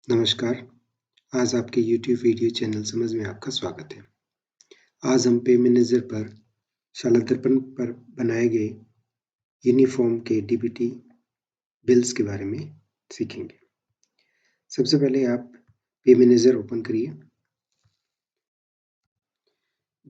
नमस्कार, आज आपके YouTube वीडियो चैनल समझ में आपका स्वागत है। आज हम पे मैनेजर पर शाला दर्पण पर बनाए गए यूनिफ़ॉर्म के डीबीटी बिल्स के बारे में सीखेंगे। सबसे पहले आप पे मैनेजर ओपन करिए।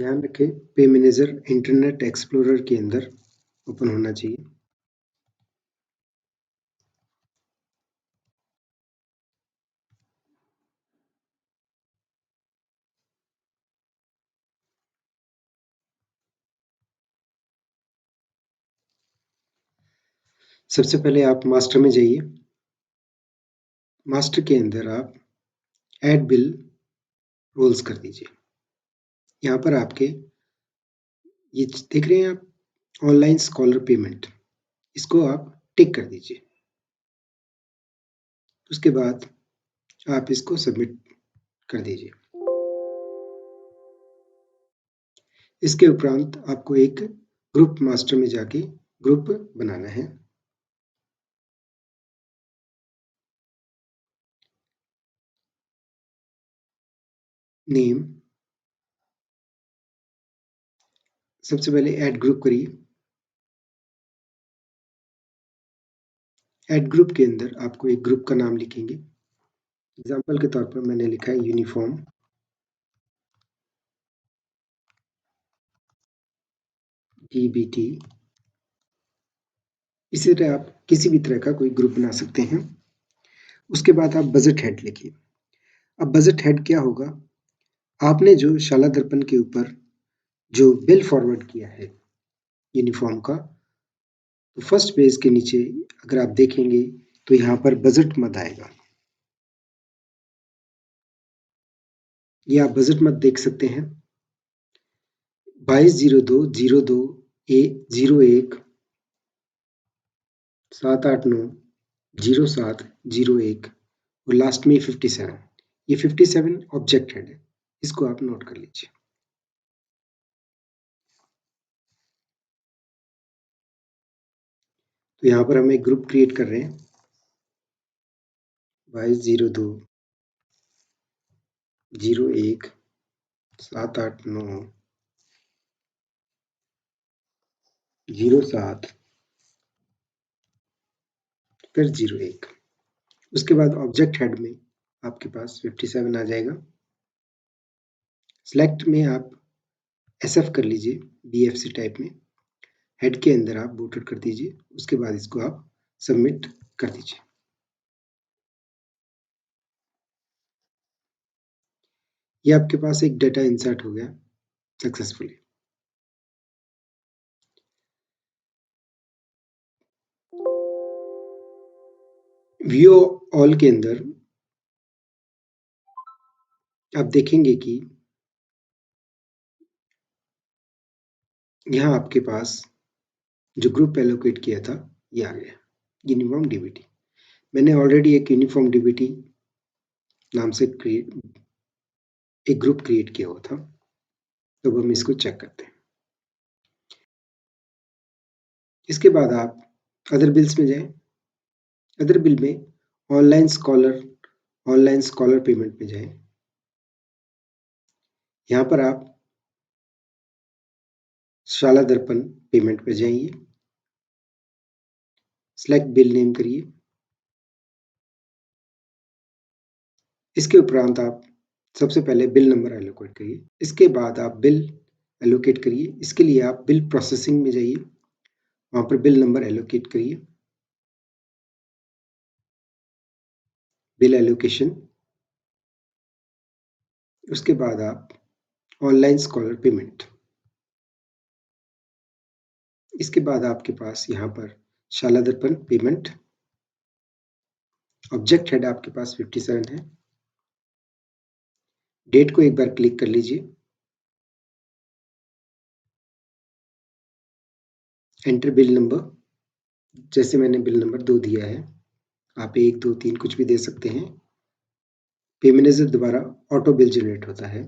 ध्यान रखें पे मैनेजर इंटरनेट एक्सप्लोरर के अंदर ओपन होना चाहिए। सबसे पहले आप मास्टर में जाइए। मास्टर के अंदर आप ऐड बिल रोल्स कर दीजिए। यहाँ पर आपके ये देख रहे हैं आप ऑनलाइन स्कॉलर पेमेंट, इसको आप टिक कर दीजिए। उसके बाद आप इसको सबमिट कर दीजिए। इसके उपरांत आपको एक ग्रुप मास्टर में जाके ग्रुप बनाना है। नेम, सबसे पहले ऐड ग्रुप करिए। ऐड ग्रुप के अंदर आपको एक ग्रुप का नाम लिखेंगे। एग्जाम्पल के तौर पर मैंने लिखा है यूनिफॉर्म डीबीटी। इसी तरह आप किसी भी तरह का कोई ग्रुप बना सकते हैं। उसके बाद आप बजट हेड लिखिए। अब बजट हेड क्या होगा? आपने जो शाला दर्पण के ऊपर जो बिल फॉरवर्ड किया है यूनिफॉर्म का, तो फर्स्ट पेज के नीचे अगर आप देखेंगे तो यहाँ पर बजट मद आएगा। ये आप बजट मद देख सकते हैं। 220202 01 789 07 01 और लास्ट में 57। ये 57 ऑब्जेक्ट हेड है, इसको आप नोट कर लीजिए। तो यहाँ पर हम एक ग्रुप क्रिएट कर रहे हैं 2202 01 789 07 फिर 01। उसके बाद ऑब्जेक्ट हेड में आपके पास 57 आ जाएगा। सिलेक्ट में आप SF कर लीजिए, BFC टाइप में। हेड के अंदर आप बूटेड कर दीजिए। उसके बाद इसको आप सबमिट कर दीजिए। ये आपके पास एक डेटा इंसर्ट हो गया सक्सेसफुली। व्यू ऑल के अंदर आप देखेंगे कि यहाँ आपके पास जो ग्रुप एलोकेट किया था ये आ गया, यूनिफॉर्म डीबीटी। मैंने ऑलरेडी एक यूनिफॉर्म डीबीटी नाम से एक ग्रुप क्रिएट किया हुआ था। तो अब हम इसको चेक करते हैं। इसके बाद आप अदर बिल्स में जाएं। अदर बिल में ऑनलाइन स्कॉलर पेमेंट में जाएं। यहाँ पर आप शाला दर्पण पेमेंट पे जाइए। सिलेक्ट बिल नेम करिए। इसके उपरांत आप सबसे पहले बिल नंबर एलोकेट करिए। इसके बाद आप बिल एलोकेट करिए। इसके लिए आप बिल प्रोसेसिंग में जाइए, वहाँ पर बिल नंबर एलोकेट करिए। Bill allocation. उसके बाद आप ऑनलाइन स्कॉलर पेमेंट। इसके बाद आपके पास यहाँ पर शाला दर्पण पेमेंट। ऑब्जेक्ट हेड आपके पास 57 है। डेट को एक बार क्लिक कर लीजिए। एंटर बिल नंबर, जैसे मैंने बिल नंबर 2 दिया है, आप 1 2 3 कुछ भी दे सकते हैं। पे मैनेजर द्वारा ऑटो बिल जनरेट होता है,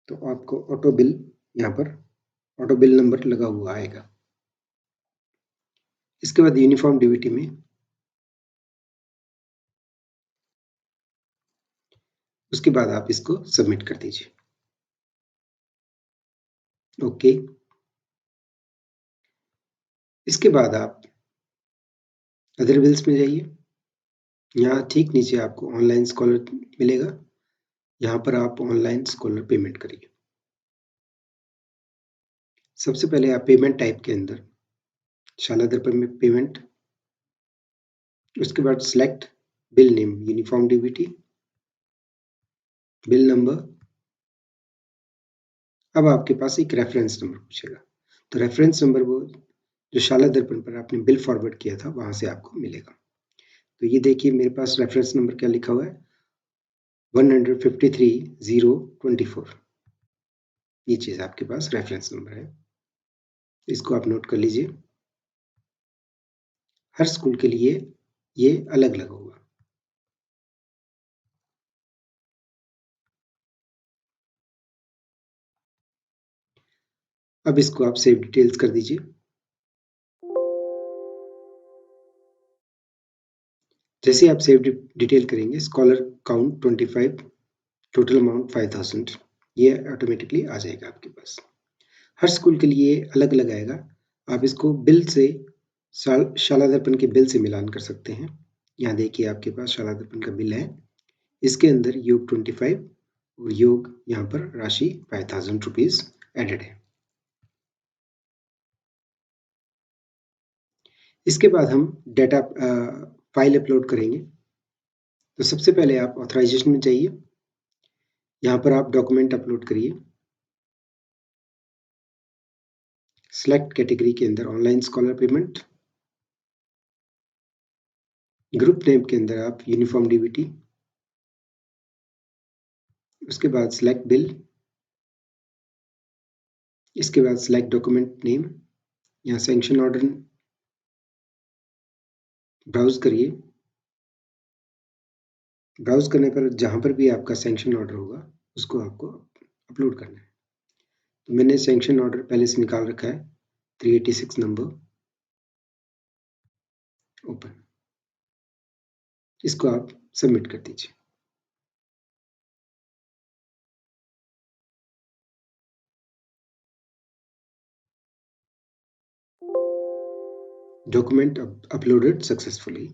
तो आपको ऑटो बिल यहाँ पर ऑटो बिल नंबर लगा हुआ आएगा। इसके बाद यूनिफॉर्म डीबीटी में उसके बाद आप इसको सबमिट कर दीजिए। ओके। इसके बाद आप अदर बिल्स में जाइए। यहाँ ठीक नीचे आपको ऑनलाइन स्कॉलर मिलेगा। यहाँ पर आप ऑनलाइन स्कॉलर पेमेंट करिए। सबसे पहले आप पेमेंट टाइप के अंदर शाला दर्पण में पेमेंट, उसके बाद select bill name uniform DBT, bill number. अब आपके पास एक रेफरेंस नंबर पूछेगा, तो रेफरेंस नंबर वो जो शाला दर्पण पर आपने बिल फॉरवर्ड किया था वहां से आपको मिलेगा। तो ये देखिए मेरे पास रेफरेंस नंबर क्या लिखा हुआ है, 153,024। ये चीज आपके पास रेफरेंस नंबर है, इसको आप नोट कर लीजिए। हर स्कूल के लिए ये अलग अलग होगा। अब इसको आप सेव डिटेल्स कर दीजिए। जैसे आप सेव डिटेल करेंगे, स्कॉलर काउंट 25, टोटल अमाउंट 5000, ये ऑटोमेटिकली आ जाएगा आपके पास। हर स्कूल के लिए अलग अलग आएगा। आप इसको बिल से शाला दर्पण के बिल से मिलान कर सकते हैं। यहाँ देखिए आपके पास शाला दर्पण का बिल है, इसके अंदर योग 25 और योग यहाँ पर राशि 5000 रुपीज एडेड है। इसके बाद हम डेटा फाइल अपलोड करेंगे। तो सबसे पहले आप ऑथराइजेशन में जाइए, यहाँ पर आप डॉक्यूमेंट अपलोड करिए। सिलेक्ट कैटेगरी के अंदर online scholar payment, group name के अंदर आप यूनिफॉर्म डीबीटी, उसके बाद सिलेक्ट बिल, इसके बाद सिलेक्ट डॉक्यूमेंट नेम, यहाँ सैंक्शन ऑर्डर ब्राउज करिए। ब्राउज करने पर जहाँ पर भी आपका सैंक्शन ऑर्डर होगा उसको आपको अपलोड करना है। तो मैंने सैंक्शन ऑर्डर पहले से निकाल रखा है, 386 नंबर, ओपन। इसको आप सबमिट कर दीजिए। Document uploaded successfully.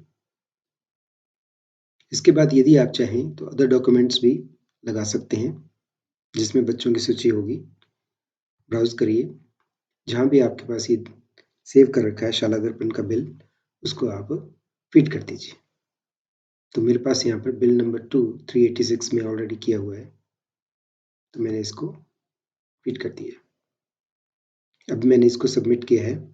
इसके बाद यदि आप चाहें तो अदर डॉक्यूमेंट्स भी लगा सकते हैं जिसमें बच्चों की सूची होगी। ब्राउज करिए, जहाँ भी आपके पास ये सेव कर रखा है शाला दर्पण का बिल, उसको आप फीड कर दीजिए। तो मेरे पास यहाँ पर बिल नंबर 2 386 में ऑलरेडी किया हुआ है, तो मैंने इसको फीड कर दिया। अब मैंने इसको सबमिट किया है।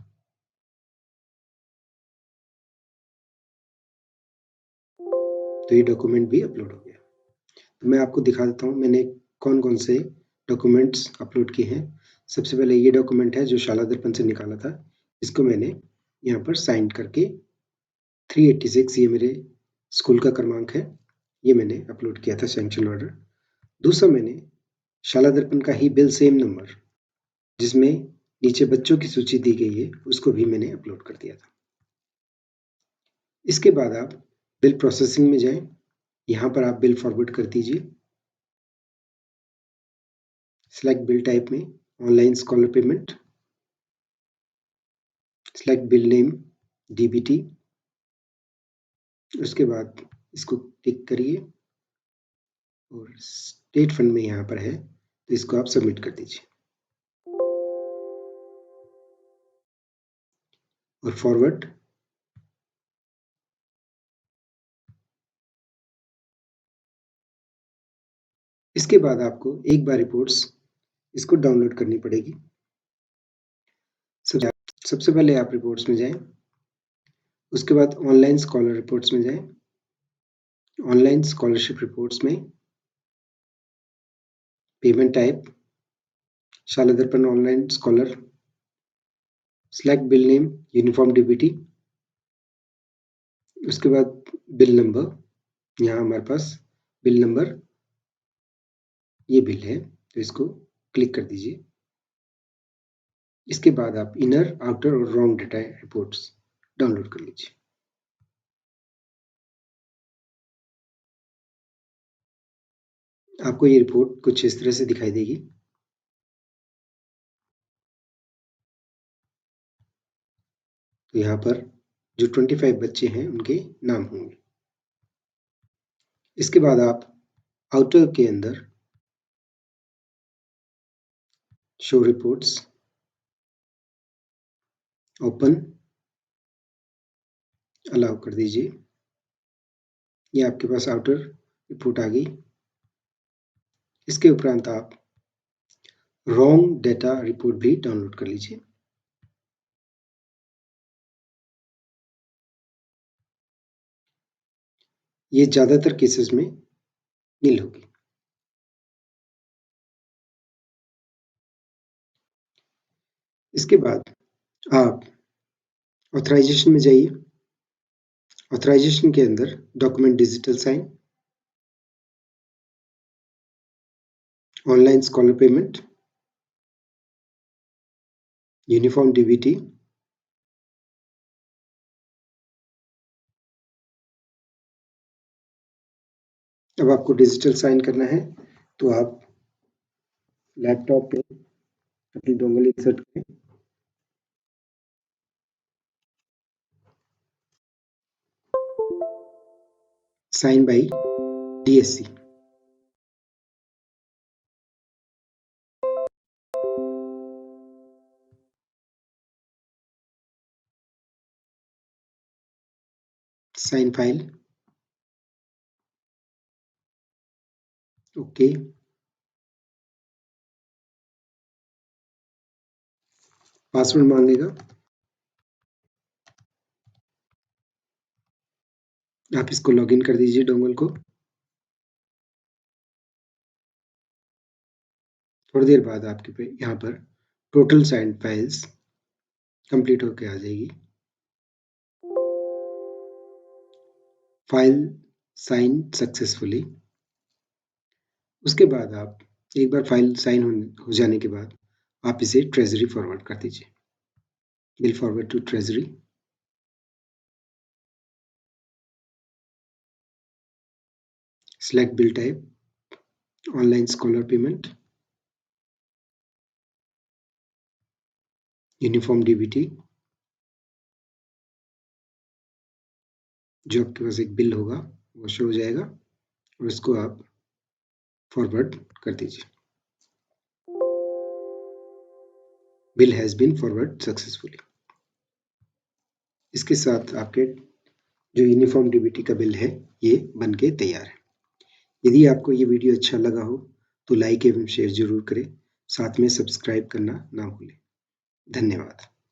तो ये डॉक्यूमेंट भी अपलोड हो गया। तो मैं आपको दिखा देता हूँ मैंने कौन कौन से डॉक्यूमेंट्स अपलोड किए हैं। सबसे पहले ये डॉक्यूमेंट है जो शाला दर्पण से निकाला था, इसको मैंने यहाँ पर साइन करके 386, ये मेरे स्कूल का क्रमांक है, ये मैंने अपलोड किया था सैंक्शन ऑर्डर। दूसरा मैंने शाला दर्पण का ही बिल सेम नंबर जिसमें नीचे बच्चों की सूची दी गई है, उसको भी मैंने अपलोड कर दिया था। इसके बाद आप बिल प्रोसेसिंग में जाएं, यहाँ पर आप बिल फॉरवर्ड कर दीजिए। सिलेक्ट बिल टाइप में online scholar payment, select bill name DBT, उसके बाद इसको टिक करिए और स्टेट फंड में यहाँ पर है तो इसको आप सबमिट कर दीजिए और फॉरवर्ड। इसके बाद आपको एक बार रिपोर्ट्स इसको डाउनलोड करनी पड़ेगी। सबसे पहले आप रिपोर्ट्स में जाएं, उसके बाद ऑनलाइन स्कॉलर रिपोर्ट्स में जाएं, ऑनलाइन स्कॉलरशिप रिपोर्ट्स में पेमेंट टाइप शाला दर्पण online scholar, select bill name uniform DBT, उसके बाद बिल नंबर, यहाँ हमारे पास बिल नंबर ये बिल है तो इसको क्लिक कर दीजिए। इसके बाद आप इनर आउटर और रॉन्ग डेटा रिपोर्ट्स डाउनलोड कर लीजिए। आपको ये रिपोर्ट कुछ इस तरह से दिखाई देगी। तो यहाँ पर जो 25 बच्चे हैं उनके नाम होंगे। इसके बाद आप आउटर के अंदर शो रिपोर्ट्स, ओपन, अलाउ कर दीजिए। ये आपके पास आउटर रिपोर्ट आ गई। इसके उपरांत आप रॉन्ग डेटा रिपोर्ट भी डाउनलोड कर लीजिए। ये ज़्यादातर केसेस में नील होगी। इसके बाद आप ऑथराइजेशन में जाइए। ऑथराइजेशन के अंदर document digital sign, online scholar payment, uniform DBT, अब आपको डिजिटल साइन करना है तो आप लैपटॉप पे अपनी डोंगल इंसर्ट करें। Sign by DSC. Sign file, okay. Password मांगेगा, आप इसको लॉगिन कर दीजिए डोंगल को। थोड़ी देर बाद आपके पे यहाँ पर टोटल साइन फाइल्स कंप्लीट होके आ जाएगी। File sign successfully. उसके बाद आप एक बार फाइल साइन हो जाने के बाद आप इसे ट्रेजरी फॉरवर्ड कर दीजिए। Bill forward to treasury. Select bill type, online scholar payment, uniform DBT. जो आपके पास एक बिल होगा वो शो हो जाएगा और इसको आप फॉरवर्ड कर दीजिए। Bill has been forward successfully. इसके साथ आपके जो यूनिफॉर्म डीबीटी का बिल है ये बन के तैयार है। यदि आपको ये वीडियो अच्छा लगा हो तो लाइक एवं शेयर जरूर करें। साथ में सब्सक्राइब करना ना भूलें। धन्यवाद।